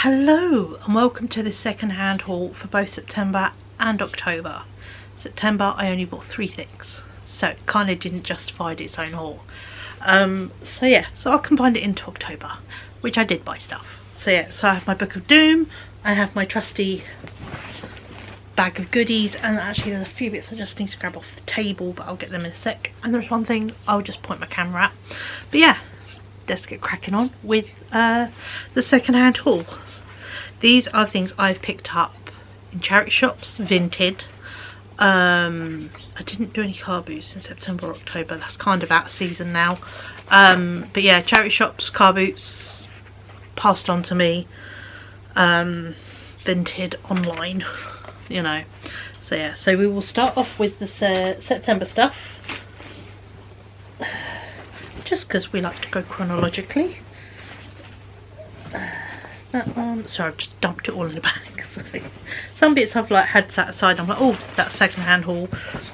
Hello and welcome to this second-hand haul for both September and October. September I only bought 3 things, so it kind of didn't justify its own haul. So I combined it into October, which I did buy stuff. So I have my Book of Doom, I have my trusty bag of goodies, and actually there's a few bits I just need to grab off the table, but I'll get them in a sec. And there's one thing I'll just point my camera at. But yeah, let's get cracking on with the second-hand haul. These are things I've picked up in charity shops, Vinted. I didn't do any car boots in September or October, that's kind of out of season now. But yeah, charity shops, car boots, passed on to me, Vinted online, you know. So yeah, so we will start off with the September stuff, just because we like to go chronologically. That one, sorry, I've just dumped it all in the bag. So some bits I've like had sat aside, I'm like, oh, that's second-hand haul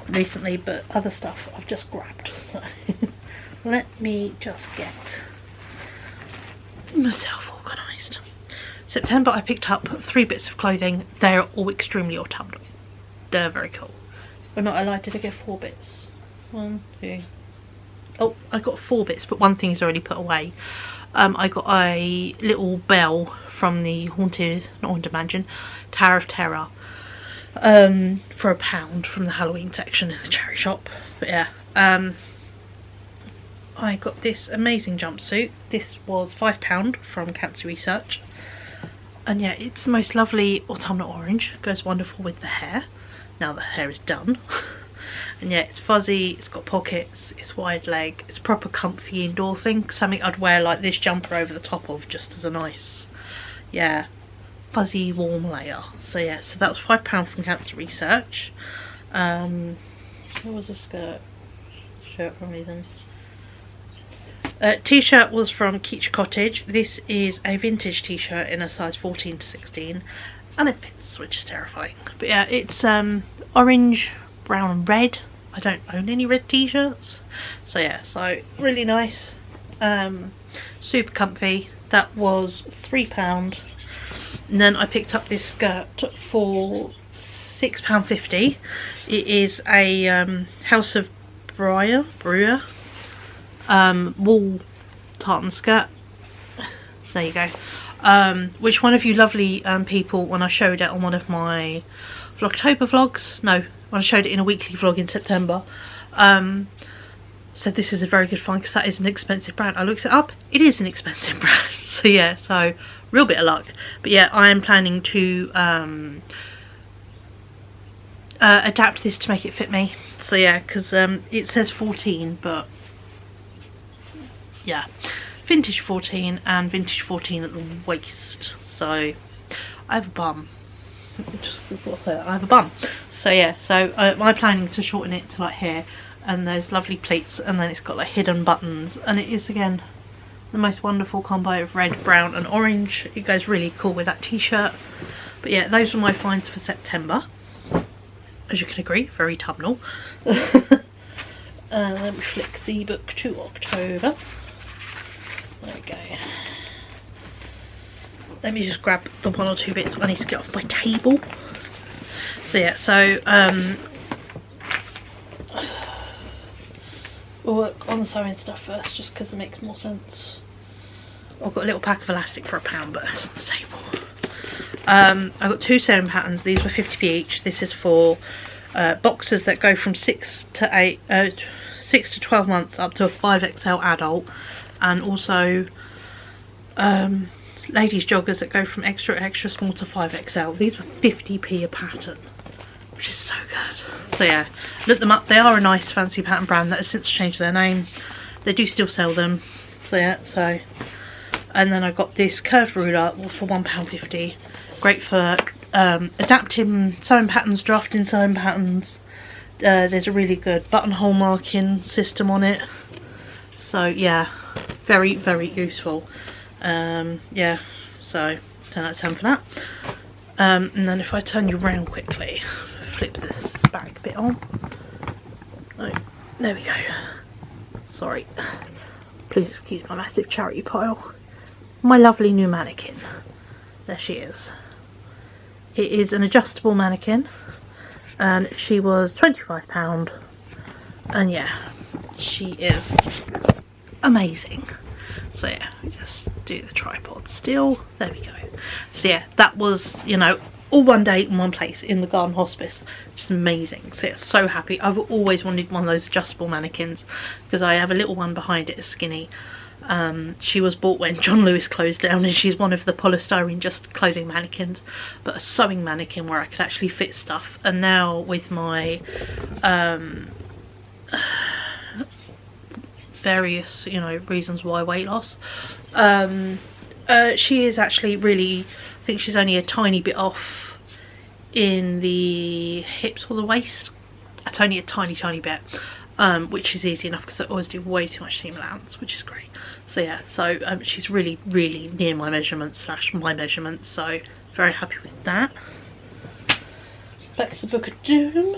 recently, but other stuff I've just grabbed. So let me just get myself organised. September I picked up 3 bits of clothing. They're all extremely autumnal. They're very cool. We're not allowed to get 4 bits. 1, 2. Oh, I got 4 bits, but one thing's already put away. I got a little bell from the not Haunted Mansion, Tower of Terror, for £1 from the Halloween section in the charity shop. But yeah, I got this amazing jumpsuit. This was £5 from Cancer Research. And yeah, it's the most lovely autumnal orange. It goes wonderful with the hair, now the hair is done. And yeah, it's fuzzy, it's got pockets, it's wide leg, it's proper comfy indoor thing. Something I'd wear like this jumper over the top of, just as a nice, yeah, fuzzy warm layer. So yeah, so that was £5 from Cancer Research. What was the shirt from reason? T-shirt was from Keach Cottage. This is a vintage t-shirt in a size 14 to 16, and it fits, which is terrifying. But yeah, it's orange, brown and red. I don't own any red t-shirts, so yeah, so really nice, super comfy. That was £3. And then I picked up this skirt for £6.50. It is a House of Brewer wool tartan skirt. There you go. Which one of you lovely people, when I showed it on one of my Vlogtober vlogs, no, when I showed it in a weekly vlog in September, said this is a very good find because that is an expensive brand. I looked it up, it is an expensive brand. So yeah, so real bit of luck. But yeah, I am planning to adapt this to make it fit me. So yeah, because it says 14, but yeah, vintage 14 and vintage 14 at the waist. So I have a bum. Just gotta say that I have a bum. So yeah, so my planning is to shorten it to like here, and there's lovely pleats, and then it's got like hidden buttons, and it is again the most wonderful combo of red, brown and orange. It goes really cool with that t-shirt. But yeah, those were my finds for September. As you can agree, very autumnal. Let me flick the book to October. There we go. Let me just grab the 1 or 2 bits I need to get off my table. So yeah, so we'll work on the sewing stuff first, just because it makes more sense. I've got a little pack of elastic for £1, but that's on the table. I've got 2 sewing patterns. These were 50p each. This is for boxers that go from 6 to 12 months up to a 5XL adult, and also ladies joggers that go from extra small to 5XL. These were 50p a pattern, which is so good. So yeah, look them up. They are a nice fancy pattern brand that has since changed their name. They do still sell them. So yeah, so, and then I got this curved ruler for £1.50. Great for adapting sewing patterns, drafting sewing patterns. There's a really good buttonhole marking system on it. So yeah, very, very useful. Yeah, so 10 out of 10 for that. And then if I turn you around quickly, flip this back bit on. Oh, there we go. Sorry, please excuse my massive charity pile. My lovely new mannequin. there she is. It is an adjustable mannequin, and she was £25, and yeah, she is amazing. So yeah, we just do the tripod still, there we go. So yeah, that was, you know, all one day in one place in the garden hospice, just amazing. So yeah, so happy. I've always wanted one of those adjustable mannequins because I have a little one behind it, a skinny. She was bought when John Lewis closed down, and she's one of the polystyrene just clothing mannequins, but a sewing mannequin where I could actually fit stuff. And now with my various, you know, reasons why weight loss, she is actually really, I think she's only a tiny bit off in the hips or the waist. It's only a tiny bit, which is easy enough because I always do way too much seam allowance, which is great. So yeah, so she's really near my measurements / my measurements, so very happy with that. Back to the Book of Doom.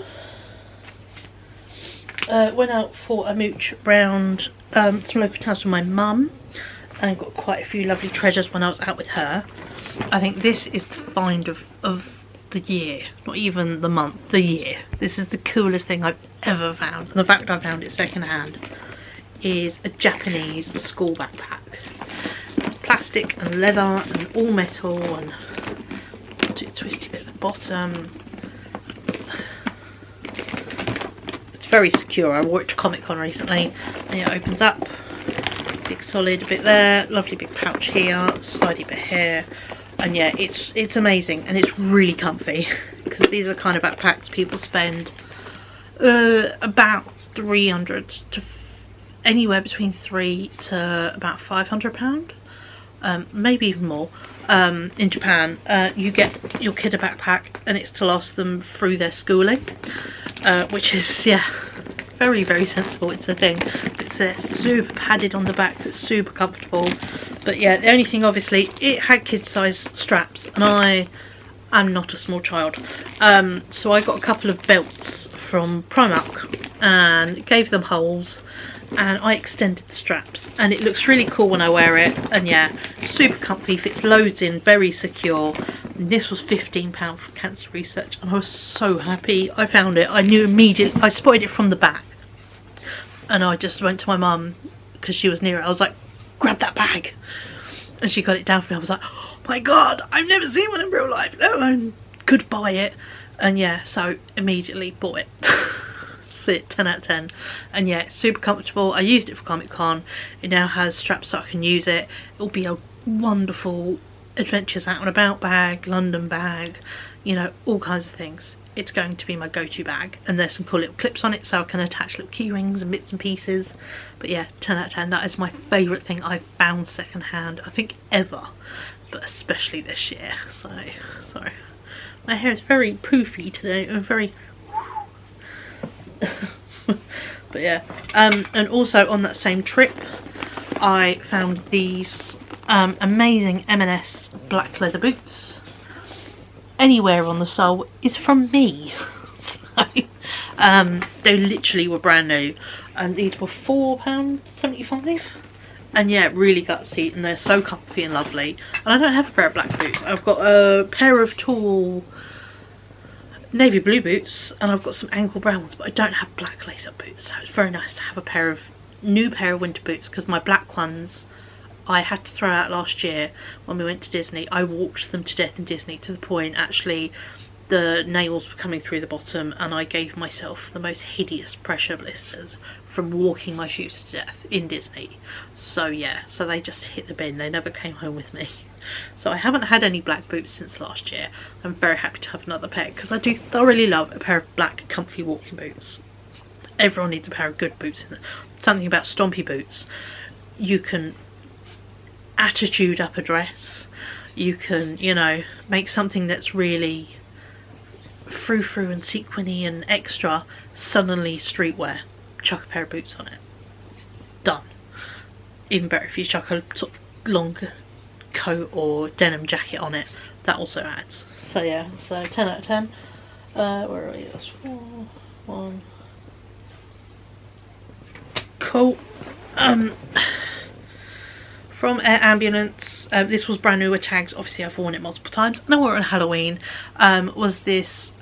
Went out for a mooch round some local towns with my mum, and got quite a few lovely treasures when I was out with her. I think this is the find of the year, not even the month, the year. This is the coolest thing I've ever found, and the fact I found it second hand is a Japanese school backpack. It's plastic and leather and all metal, and do a twisty bit at the bottom. It's very secure. I wore it to Comic-Con recently, and it opens up, big solid bit there, lovely big pouch here, slidey bit here, and yeah, it's amazing, and it's really comfy because these are the kind of backpacks people spend about 300 to anywhere between £300 to about £500, maybe even more. In Japan, you get your kid a backpack and it's to last them through their schooling, which is, yeah, very sensible. It's a thing. It's super padded on the back, so it's super comfortable. But yeah, the only thing, obviously, it had kid size straps, and I am not a small child, so I got a couple of belts from Primark and gave them holes, and I extended the straps, and it looks really cool when I wear it. And yeah, super comfy, fits loads in, very secure. And this was £15 for cancer research, and I was so happy I found it. I knew immediately, I spotted it from the back, and I just went to my mum because she was near it. I was like, grab that bag, and she got it down for me. I was like, oh my god, I've never seen one in real life, let alone could buy it. And yeah, so immediately bought it. It 10 out of 10, and yeah, it's super comfortable. I used it for Comic-Con. It now has straps so I can use it. It'll be a wonderful adventures out and about bag, London bag, you know, all kinds of things. It's going to be my go-to bag, and there's some cool little clips on it so I can attach little key rings and bits and pieces. But yeah, 10 out of 10. That is my favourite thing I've found second hand, I think, ever, but especially this year. So sorry, my hair is very poofy today, and very but yeah, and also on that same trip I found these amazing M&S black leather boots. Anywhere on the sole is from me. So they literally were brand new, and these were £4.75, and yeah, really gutsy, and they're so comfy and lovely. And I don't have a pair of black boots. I've got a pair of tall navy blue boots, and I've got some ankle brown ones, but I don't have black lace-up boots, so it's very nice to have a new pair of winter boots, because my black ones I had to throw out last year when we went to Disney. I walked them to death in Disney, to the point actually the nails were coming through the bottom, and I gave myself the most hideous pressure blisters from walking my shoes to death in Disney. So yeah, so they just hit the bin, they never came home with me. So I haven't had any black boots since last year. I'm very happy to have another pair, because I do thoroughly love a pair of black comfy walking boots. Everyone needs a pair of good boots. Something about stompy boots. You can attitude up a dress. You can, you know, make something that's really frou-frou and sequiny and extra suddenly streetwear. Chuck a pair of boots on it. Done. Even better if you chuck a sort of longer coat or denim jacket on it, that also adds. So yeah, so 10 out of 10. Where are we? That's 4, 1. Cool. From Air Ambulance, this was brand new with tags, obviously I've worn it multiple times and I wore it on Halloween, was this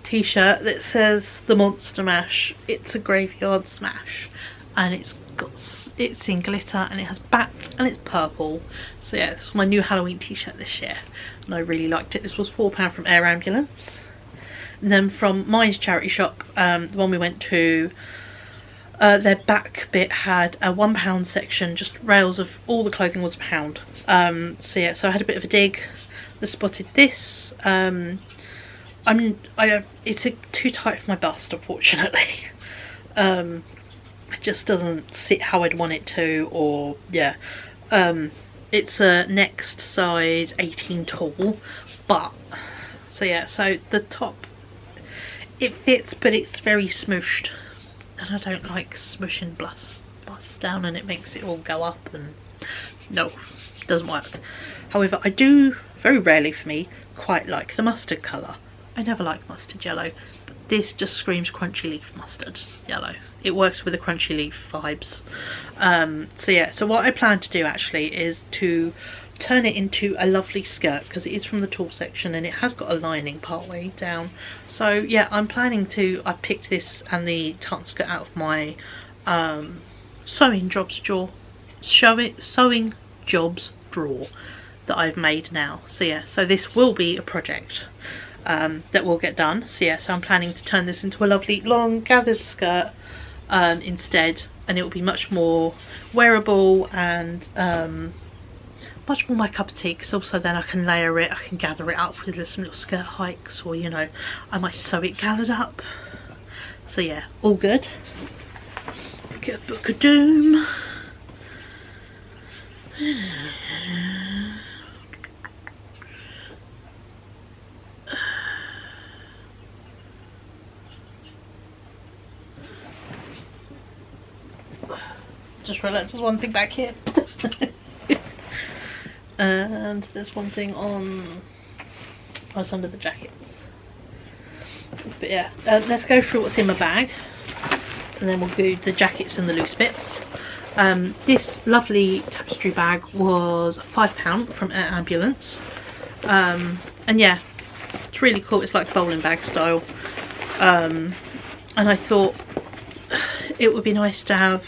t-shirt that says the Monster Mash, it's a graveyard smash, and it's in glitter and it has bats and it's purple. So yeah, this was my new Halloween t-shirt this year and I really liked it. This was £4 from Air Ambulance. And then from Mine's charity shop, the one we went to, their back bit had a £1 section, just rails of all the clothing was £1. So yeah, so I had a bit of a dig. I spotted this. It's too tight for my bust, unfortunately. It just doesn't sit how I'd want it to, or yeah. It's a next size 18 tall, but so yeah, so the top, it fits, but it's very smooshed, and I don't like smushing busts down and it makes it all go up, and no, it doesn't work. However, I do, very rarely for me, quite like the mustard colour. I never like mustard yellow, but this just screams crunchy leaf mustard yellow. It works with the crunchy leaf vibes. So yeah, so what I plan to do actually is to turn it into a lovely skirt, because it is from the tall section and it has got a lining part way down. So yeah, I'm planning to, I picked this and the tartan skirt out of my sewing jobs drawer that I've made now. So yeah, so this will be a project that will get done. So yeah, so I'm planning to turn this into a lovely long gathered skirt instead, and it will be much more wearable and much more my cup of tea, because also then I can layer it, I can gather it up with some little skirt hikes, or you know, I might sew it gathered up. So yeah, all good. Get a Book of Doom. Just realised there's one thing back here. And there's one thing on, oh, it's under the jackets. But yeah, let's go through what's in my bag, and then we'll do the jackets and the loose bits. This lovely tapestry bag was £5 from Air Ambulance, and yeah, it's really cool. It's like bowling bag style, and I thought it would be nice to have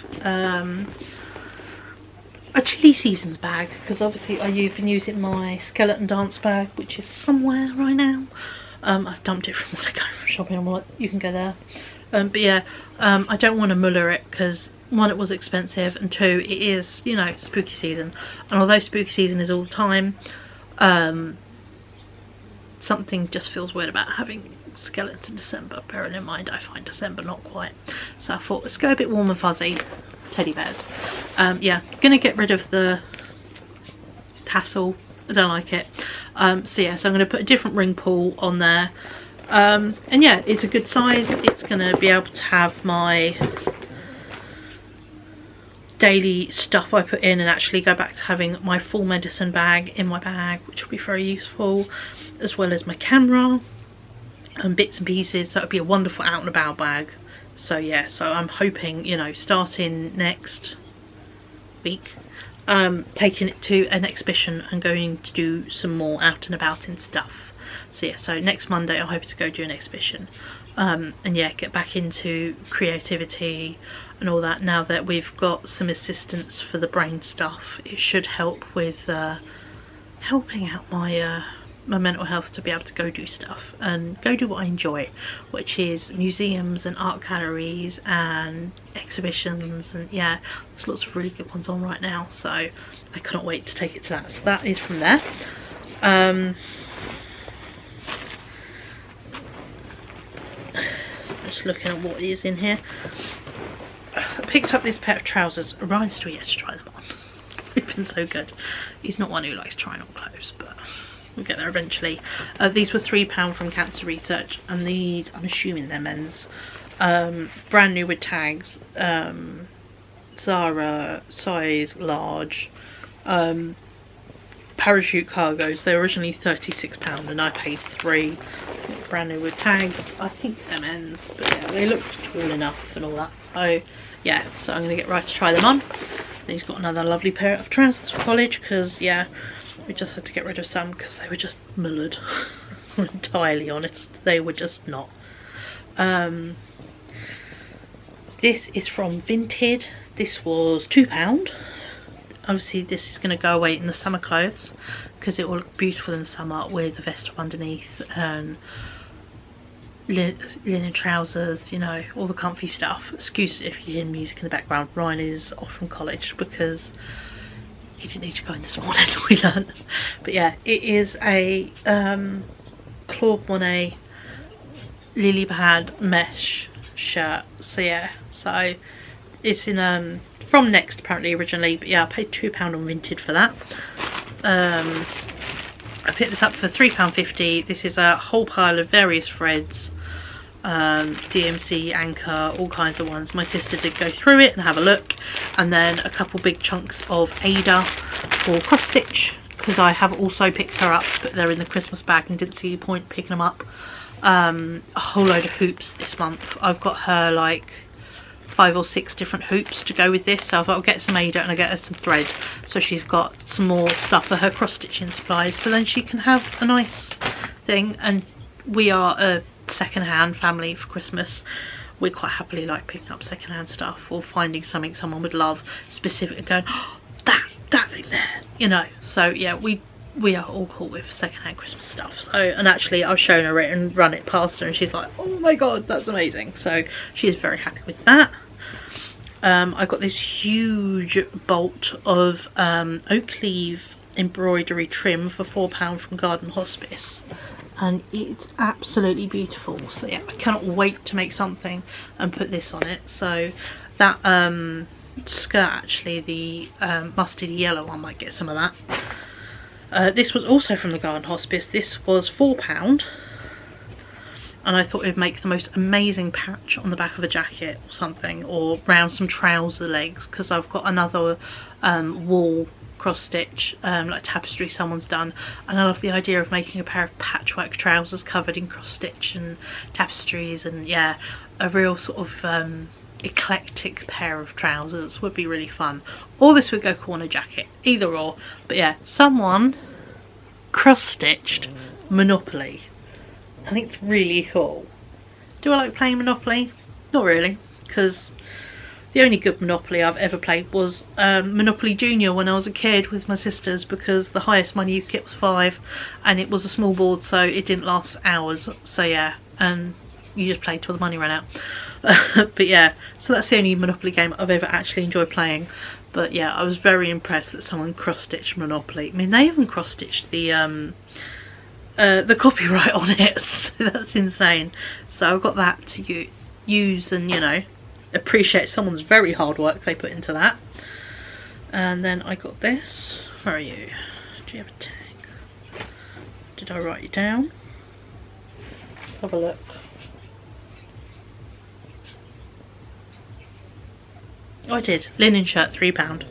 a chilli seasons bag, because obviously I've been using my skeleton dance bag, which is somewhere right now. I've dumped it from when I go shopping. I'm like, you can go there. But yeah, I don't want to muller it, because one, it was expensive, and two, it is, you know, spooky season, and although spooky season is all the time, something just feels weird about having skeletons in December. Bearing in mind I find December not quite, so I thought let's go a bit warm and fuzzy. Teddy bears. Yeah, gonna get rid of the tassel, I don't like it. So yeah, so I'm gonna put a different ring pull on there, and yeah, it's a good size. It's gonna be able to have my daily stuff I put in, and actually go back to having my full medicine bag in my bag, which will be very useful, as well as my camera and bits and pieces. So it'll be a wonderful out and about bag. So yeah, so I'm hoping, you know, starting next week, taking it to an exhibition and going to do some more out and about and stuff. So yeah, so next Monday I'm hoping to go do an exhibition, and yeah, get back into creativity and all that. Now that we've got some assistance for the brain stuff, it should help with helping out my my mental health, to be able to go do stuff and go do what I enjoy, which is museums and art galleries and exhibitions, and yeah, there's lots of really good ones on right now, so I couldn't wait to take it to that. So that is from there. Just looking at what is in here. I picked up this pair of trousers. Ryan's still yet to try them on. They've been so good. He's not one who likes trying on clothes, but we'll get there eventually. These were £3 from Cancer Research, and these, I'm assuming they're men's. Brand new with tags. Zara, size large. Parachute cargos. They were originally £36 and I paid £3. Brand new with tags. I think they're men's, but yeah, they look tall enough and all that. So yeah, so I'm going to get right to try them on. Then he's got another lovely pair of trousers for college, because yeah, we just had to get rid of some because they were just mullered. I'm entirely honest, they were just not. This is from Vinted. This was £2. Obviously this is going to go away in the summer clothes because it will look beautiful in the summer with a vest up underneath and linen trousers, you know, all the comfy stuff. Excuse if you hear music in the background. Ryan is off from college because he didn't need to go in this morning, we learned. But yeah, it is a Claude Monet lily pad mesh shirt. So yeah, so it's in from Next apparently originally, but yeah, I paid £2 on Vinted for that. I picked this up for £3.50. This is a whole pile of various threads, DMC, Anchor, all kinds of ones. My sister did go through it and have a look, and then a couple big chunks of Ada for cross stitch, because I have also picked her up, but they're in the Christmas bag and didn't see the point picking them up. A whole load of hoops this month. I've got her like 5 or 6 different hoops to go with this, so I'll get some Ada and I'll get her some thread, so she's got some more stuff for her cross stitching supplies, so then she can have a nice thing. And we are a second-hand family for Christmas. We quite happily like picking up second-hand stuff or finding something someone would love specifically, going, oh, that thing there, you know. So yeah, we are all cool with second-hand Christmas stuff. So, and actually I've shown her it and run it past her and she's like, oh my god, that's amazing. So she is very happy with that. I got this huge bolt of oak leaf embroidery trim for £4 from Garden Hospice, and it's absolutely beautiful. So yeah, I cannot wait to make something and put this on it. So that skirt, actually the mustard yellow, I might get some of that. This was also from the Garden Hospice. This was £4, and I thought it would make the most amazing patch on the back of a jacket or something, or round some trouser legs, because I've got another wall cross stitch like tapestry someone's done, and I love the idea of making a pair of patchwork trousers covered in cross stitch and tapestries, and yeah, a real sort of eclectic pair of trousers would be really fun. Or this would go corner jacket, either or. But yeah, someone cross stitched Monopoly. I think it's really cool. Do I like playing Monopoly? Not really, because the only good Monopoly I've ever played was Monopoly Junior when I was a kid with my sisters, because the highest money you could get was 5, and it was a small board, so it didn't last hours. So yeah, and you just played till the money ran out. But yeah, so that's the only Monopoly game I've ever actually enjoyed playing. But yeah, I was very impressed that someone cross-stitched Monopoly. I mean, they even cross-stitched the copyright on it, so that's insane. So I've got that to use and, you know, appreciate someone's very hard work they put into that. And then I got this. Where are you? Do you have a tag? Did I write it down? Let's have a look. Oh, I did. Linen shirt, £3.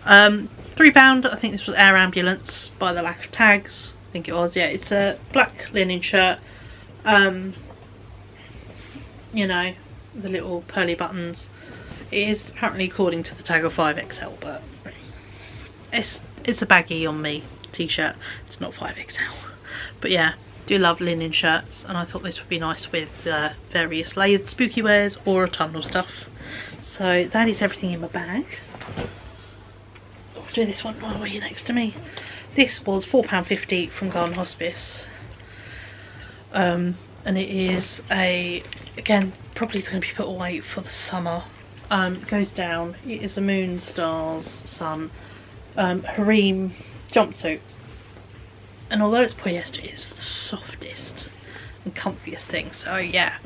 £3, I think this was Air Ambulance by the lack of tags. I think it was, yeah. It's a black linen shirt. You know, the little pearly buttons. It is apparently according to the tag of 5XL, but it's a baggy on me t-shirt. It's not 5XL. But yeah, do love linen shirts, and I thought this would be nice with various layered spooky wares or autumnal stuff. So that is everything in my bag. I'll do this one while you're next to me. This was £4.50 from Garden Hospice. And it is again, probably going to be put away for the summer. It goes down. It is a moon, stars, sun, harem jumpsuit. And although it's polyester, it's the softest and comfiest thing. So yeah,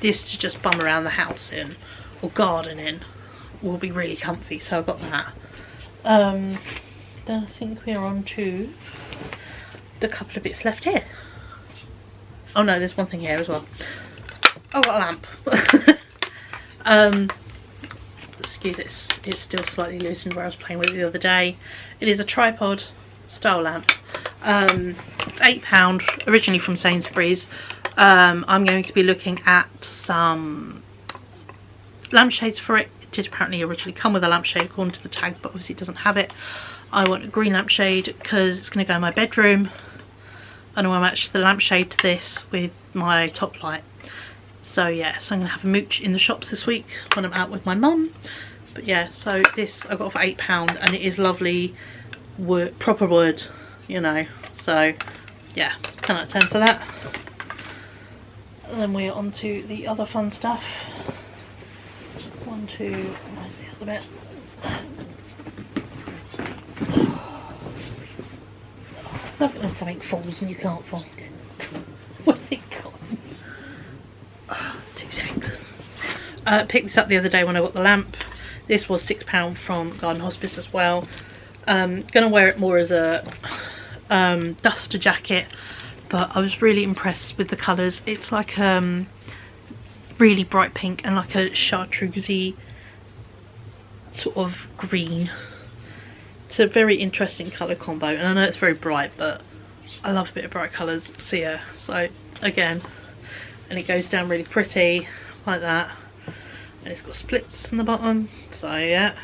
this to just bum around the house in or garden in will be really comfy. So I got that. Then I think we're on to the couple of bits left here. Oh no, there's one thing here as well. Oh, got a lamp. Excuse it, it's still slightly loosened where I was playing with it the other day. It is a tripod style lamp. It's £8, originally from Sainsbury's. I'm going to be looking at some lampshades for it. It did apparently originally come with a lampshade according to the tag, but obviously it doesn't have it. I want a green lampshade because it's going to go in my bedroom, and I want to match the lampshade to this with my top light. So yeah, so I'm going to have a mooch in the shops this week when I'm out with my mum. But yeah, so this I got for £8 and it is lovely wood, proper wood, you know. So yeah, 10 out of 10 for that. And then we're on to the other fun stuff. Where's the other bit? Love it when something falls and you can't find it. Where's it gone? Oh, 2 seconds. Picked this up the other day when I got the lamp. This was £6 from Garden Hospice as well. Gonna wear it more as a duster jacket, but I was really impressed with the colours. It's like really bright pink and like a chartreusey sort of green. It's a very interesting colour combo, and I know it's very bright, but I love a bit of bright colours. So yeah, so again, and it goes down really pretty like that, and it's got splits in the bottom. So yeah,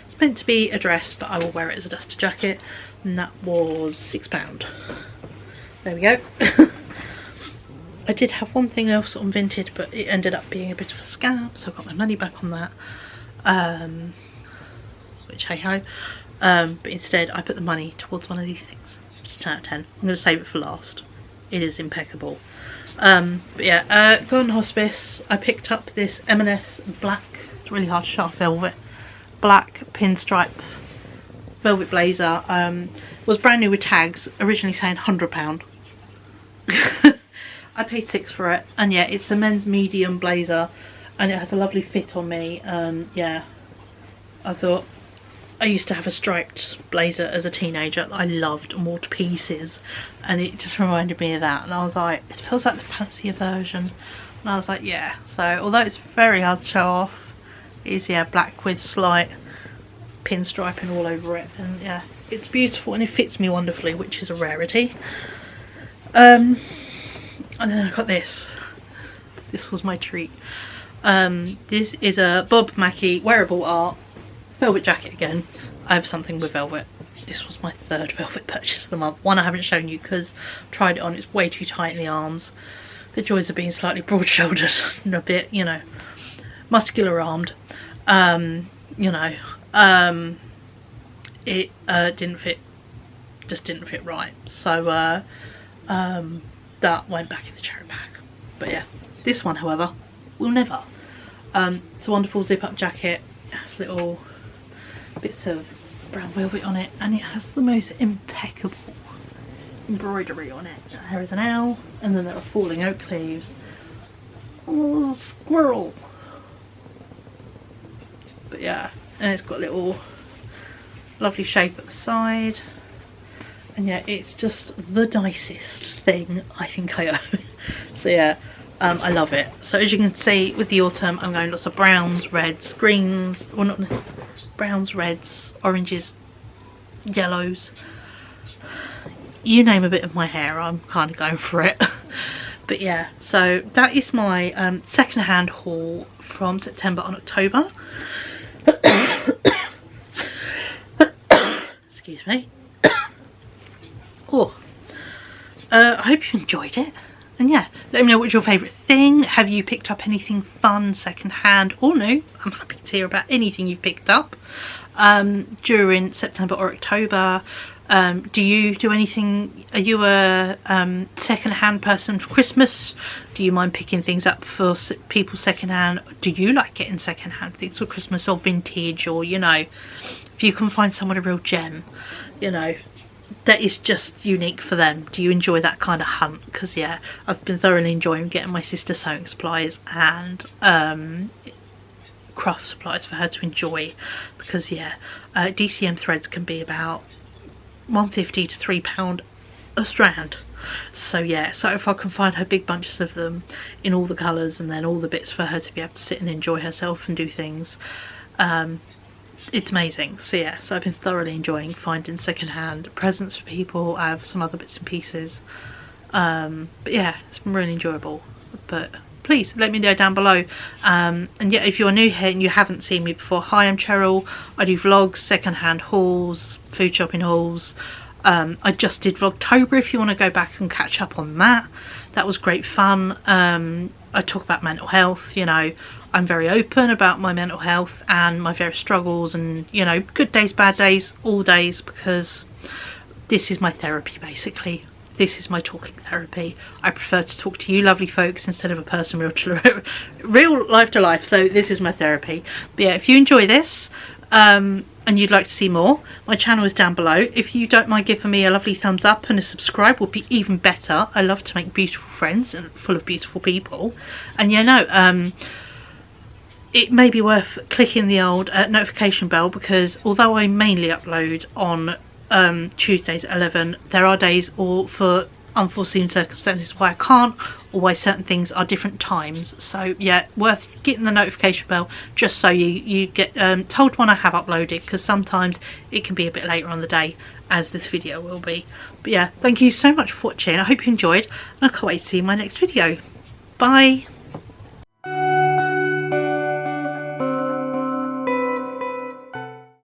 it's meant to be a dress, but I will wear it as a duster jacket, and that was £6. There we go. I did have one thing else on Vinted, but it ended up being a bit of a scam, so I got my money back on that, which hey ho. But instead I put the money towards one of these things. Just 10 out of 10. I'm going to save it for last. It is impeccable. But yeah, Garden Hospice, I picked up this M&S black, it's really hard to show off, velvet, black pinstripe velvet blazer. Was brand new with tags, originally saying £100. I paid £6 for it, and yeah, it's a men's medium blazer, and it has a lovely fit on me. And yeah, I thought, I used to have a striped blazer as a teenager that I loved and wore to pieces, and it just reminded me of that, and I was like, it feels like the fancier version, and I was like, yeah. So although it's very hard to show off, it's yeah, black with slight pinstriping all over it, and yeah, it's beautiful and it fits me wonderfully, which is a rarity. And then I got this. This was my treat. This is a Bob Mackie wearable art velvet jacket again. I have something with velvet. This was my 3rd velvet purchase of the month. One I haven't shown you because I tried it on, it's way too tight in the arms. The joys of being slightly broad shouldered and a bit, you know, muscular armed. You know, it didn't fit, just didn't fit right. So that went back in the charity bag. But yeah, this one however will never. It's a wonderful zip up jacket. It has little bits of brown velvet on it, and it has the most impeccable embroidery on it. There is an owl, and then there are falling oak leaves. Oh, squirrel. But yeah, and it's got a little lovely shape at the side. And yeah, it's just the nicest thing I think I own. So yeah, I love it. So as you can see with the autumn, I'm going lots of browns, reds, greens, well not browns, reds, oranges, yellows. You name a bit of my hair, I'm kind of going for it. But yeah, so that is my second-hand haul from September and October. Excuse me. Oh, I hope you enjoyed it, and yeah, let me know what's your favourite thing. Have you picked up anything fun second hand or new? I'm happy to hear about anything you've picked up during September or October. Do you do anything? Are you a second hand person for Christmas? Do you mind picking things up for people second hand? Do you like getting second hand things for Christmas or vintage, or you know, if you can find someone a real gem, you know, that is just unique for them? Do you enjoy that kind of hunt? Because yeah, I've been thoroughly enjoying getting my sister sewing supplies and craft supplies for her to enjoy, because yeah, DCM threads can be about £1.50 to £3 a strand. So yeah, so if I can find her big bunches of them in all the colours, and then all the bits for her to be able to sit and enjoy herself and do things, it's amazing. So yeah, so I've been thoroughly enjoying finding secondhand presents for people. I have some other bits and pieces, but yeah, it's been really enjoyable. But please let me know down below. And yeah, if you're new here and you haven't seen me before, hi, I'm Cheryl. I do vlogs, second-hand hauls, food shopping hauls. I just did Vlogtober if you want to go back and catch up on that. That was great fun. I talk about mental health, you know, I'm very open about my mental health and my various struggles, and you know, good days, bad days, all days, because this is my therapy basically. This is my talking therapy. I prefer to talk to you lovely folks instead of a person real life to life, so this is my therapy. But yeah, if you enjoy this and you'd like to see more, my channel is down below. If you don't mind giving me a lovely thumbs up and a subscribe would be even better. I love to make beautiful friends and full of beautiful people. And you know, it may be worth clicking the old notification bell, because although I mainly upload on Tuesdays at 11, there are days or for unforeseen circumstances why I can't, or why certain things are different times. So yeah, worth getting the notification bell just so you get told when I have uploaded, because sometimes it can be a bit later on the day, as this video will be. But yeah, thank you so much for watching. I hope you enjoyed, and I can't wait to see my next video. Bye.